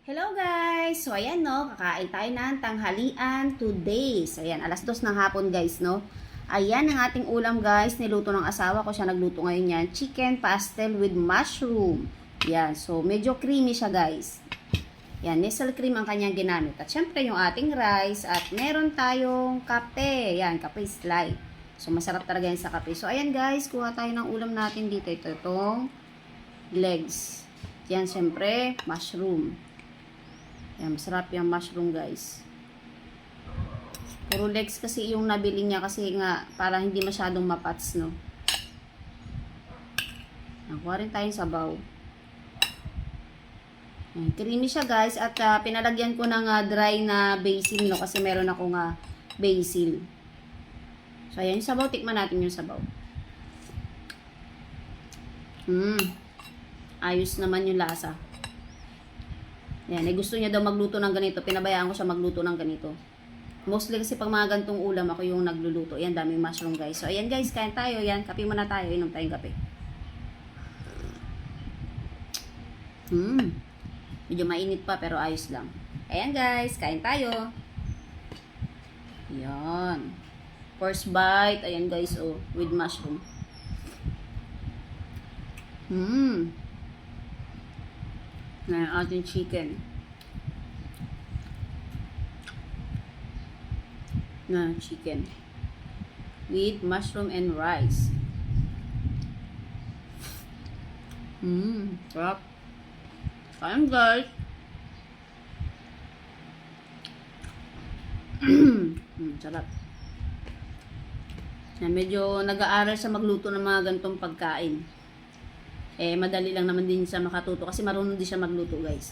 Hello guys! So ayan no, kakain tayo ng tanghalian today. So ayan, alas 2 ng hapon guys no. Ayan ang ating ulam guys, niluto ng asawa ko, siya nagluto ngayon yan. Chicken pastel with mushroom. Yan, so medyo creamy siya guys. Yan, Nestle cream ang kanyang ginamit. At syempre yung ating rice at meron tayong kape. Yan, kape slide. So masarap talaga yan sa kape. So ayan guys, kuha tayo ng ulam natin dito. Itong legs. Yan, syempre, mushroom. Yan, masarap yung mushroom guys. Puro legs kasi yung nabili niya kasi nga para hindi masyadong mapats no. Nakuha rin tayong sabaw. Yan, creamy siya guys at pinalagyan ko ng dry na basil no kasi meron akong basil. So ayan yung sabaw, tikman natin yung sabaw. Ayos naman yung lasa. Yan, gusto niya daw magluto ng ganito. Pinabayaan ko siya magluto ng ganito. Mostly kasi pag mga gantong ulam, ako yung nagluluto. Yan, daming mushroom guys. So, ayan guys, kain tayo. Yan, kape muna tayo. Inom tayong kape. Medyo mainit pa, pero ayos lang. Ayan guys, kain tayo. Yan. First bite. Ayan guys, oh, with mushroom. Na ating chicken. Na chicken. With mushroom and rice. Sarap. Ayan guys. Sarap. Na medyo nag-aaral sa magluto ng mga gantong pagkain. Madali lang naman din siya makatuto kasi marunong din siya magluto guys.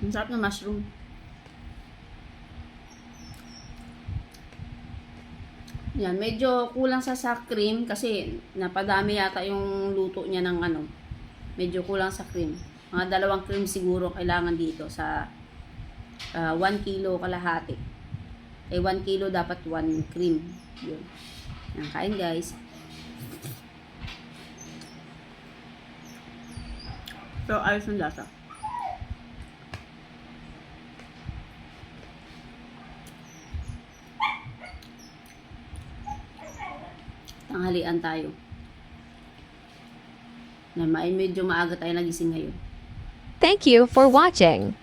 Ang sarap ng mushroom. Yan, medyo kulang sa cream kasi napadami yata yung luto niya ng ano. Medyo kulang sa cream. Mga 2 cream siguro kailangan dito sa 1 kilo kalahati. 1 kilo dapat 1 cream. Yun. Yan, kain guys. So, ayos ng lasa. Tanghalian tayo. Na medyo maaga tayo nagising ngayon. Thank you for watching.